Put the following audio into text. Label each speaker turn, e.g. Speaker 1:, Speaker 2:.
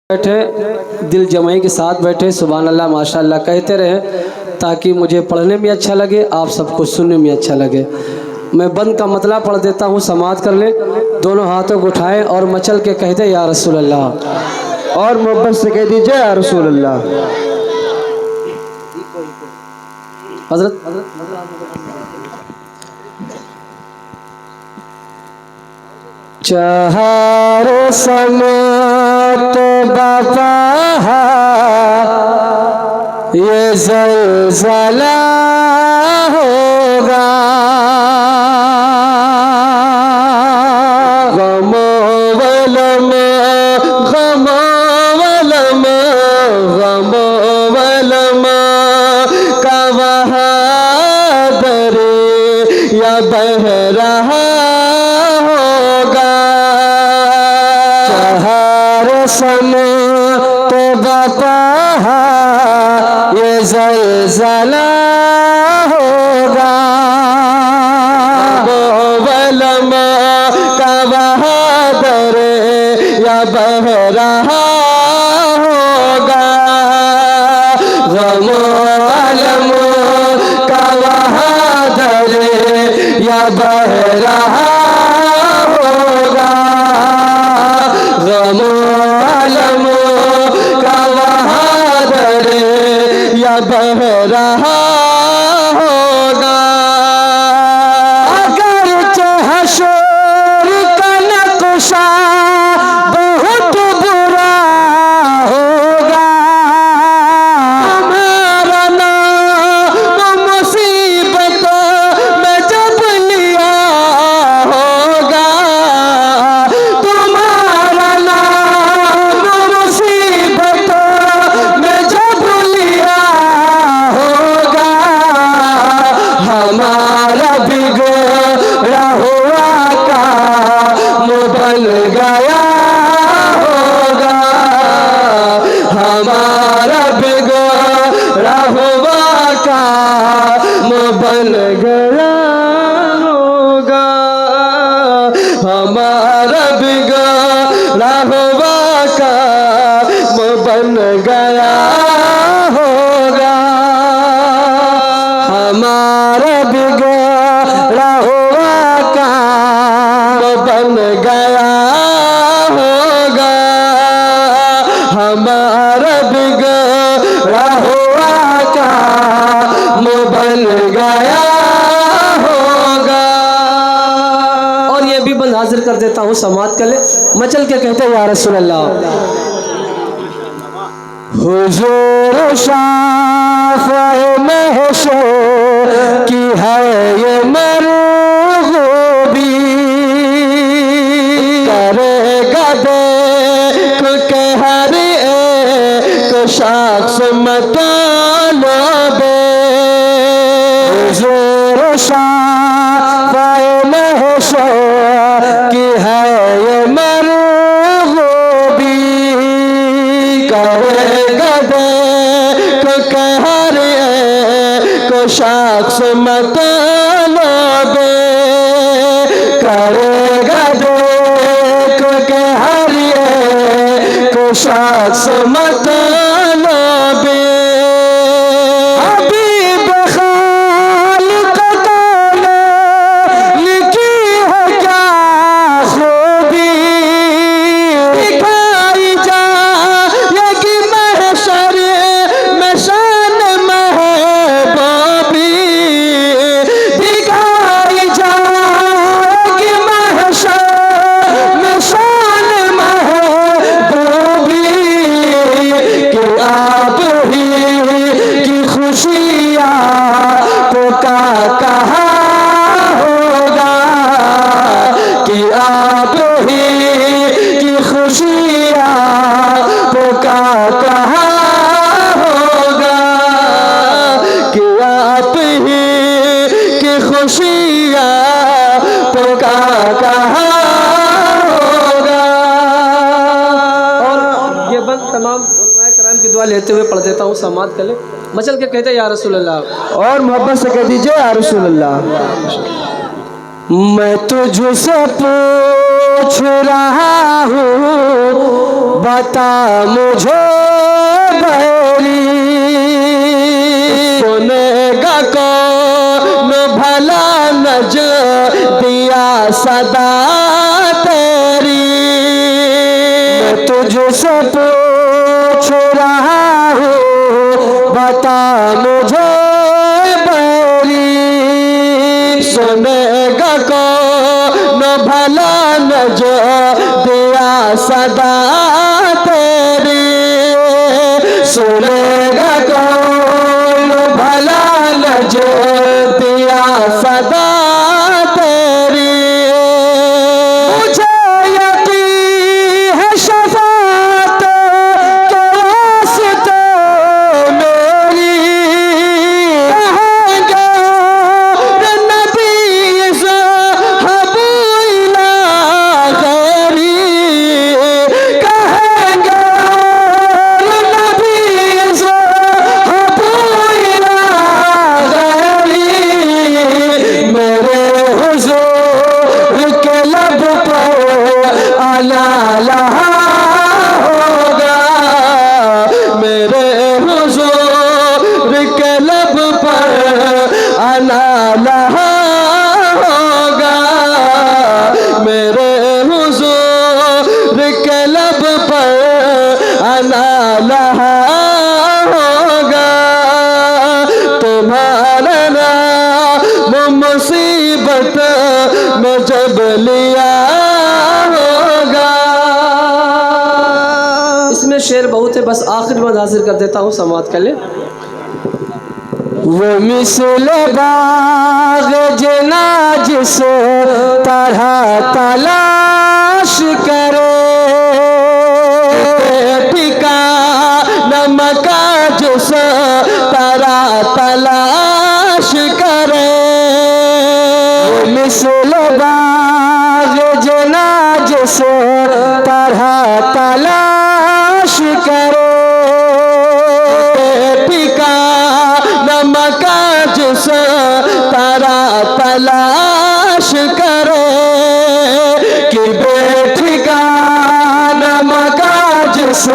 Speaker 1: बैठे दिल जमाई के साथ बैठे सुभान अल्लाह माशाअल्लाह कहते रहे ताकि मुझे पढ़ने में अच्छा लगे, आप सबको सुनने में अच्छा लगे। मैं बंद का मतला पढ़ देता हूँ, समात कर ले। दोनों हाथों को उठाएं और मचल के कह दे या रसूल अल्लाह,
Speaker 2: और मोहब्बत से कह दीजिए या रसूल अल्लाह।
Speaker 1: हजरत
Speaker 2: चारो समात बापा ये ज़लज़ला होगा, गमो वलम गमो वलम गमो वलम का बहादुर या बह रहा समा तो बापा ये ज़लज़ला होगा, वो वलमा का बहादुर या बह रहा होगा, गमो अलम का बहादुर या बह रहा होगा, गमो बह रहा होगा। अगर हशर का नक्शा बहुत बुरा होगा, हमारा नाम मुसीबतों में जब लिया होगा, तुम्हारा नाम मुसीबतों में जब हमारा बिगड़ा हुआ काम बन गया होगा, हमारा बिगड़ा हुआ काम बन गया होगा, हमारा बिगड़ा हुआ काम बन गया होगा, हमारा बिगड़ा हुआ काम बन गया होगा, हमारा बिगड़ा हुआ काम बन गया होगा।
Speaker 1: और ये भी बंद हाजिर कर देता हूँ, समात कर ले। मचल के कहते या रसूल अल्लाह,
Speaker 2: हुजूर शाफ़े महशर की है ये मरग़ूबी, करेगा देख के हर एक शख्स मतलबे, हुजूर शाफ़े महशर की है ये मरग़ूबी, करेगा देख के हर एक शख्स मतलबे, करेगा देख के हर एक शख्स मतलबे, हबीब खालिक ने लिखी है क्या खूबी, दिखाई जाएगी महशर में शान महबूबी, दिखाई जाएगी महशर में शान महबूबी, कि आप ही की खुशियाँ को कहा होगा, कि आप ही की खुशियाँ को कहा होगा, कि आप ही की खुशियाँ को कहा होगा।
Speaker 1: और ये बंद तमाम उलमाए कराम की दुआ लेते हुए पढ़ देता हूँ, समात कर ले। मचल के कहते या रसूल अल्लाह,
Speaker 2: और मोहब्बत से कह दीजिए या रसूल अल्लाह। मैं तुझसे पूछ रहा हूँ बता मुझे बैरी, सुनेगा कौन भला नज दिया सदा तेरी। मैं तुझसे पूछ रहा हूँ बता मुझे बैरी, सुनेगा कौन भला नज दिया सदा तेरी, सुनेगा कौन भला नज दिया सदा तेरी। मुझे यकीन है शफाअत के वास्ते मेरी, कहेंगे रे नबी साहब इला गैरी, कहेंगे रे नबी साहब इला गैरी। मेरे हुजूर के लब पर आना लहा होगा, मेरे हुजूर के लब पर आना लहा होगा, मेरे हुजूर के लब पर आना लहा होगा। तुम्हारा नाम मुसीबत में जब लिया होगा।
Speaker 1: इसमें शेर बहुत है, बस आखिर में हाजिर कर देता हूँ, समाप्त कर ले।
Speaker 2: वो मिसल बाग जना जिस तरह तलाश करे, ठिकाना मका जिस तरह तलाश करे। वो मिसल बाग जना जिस तरह तलाश करे, ठिकाना मका जिस तरह तलाश करे, कि बेठिकाना मका जिस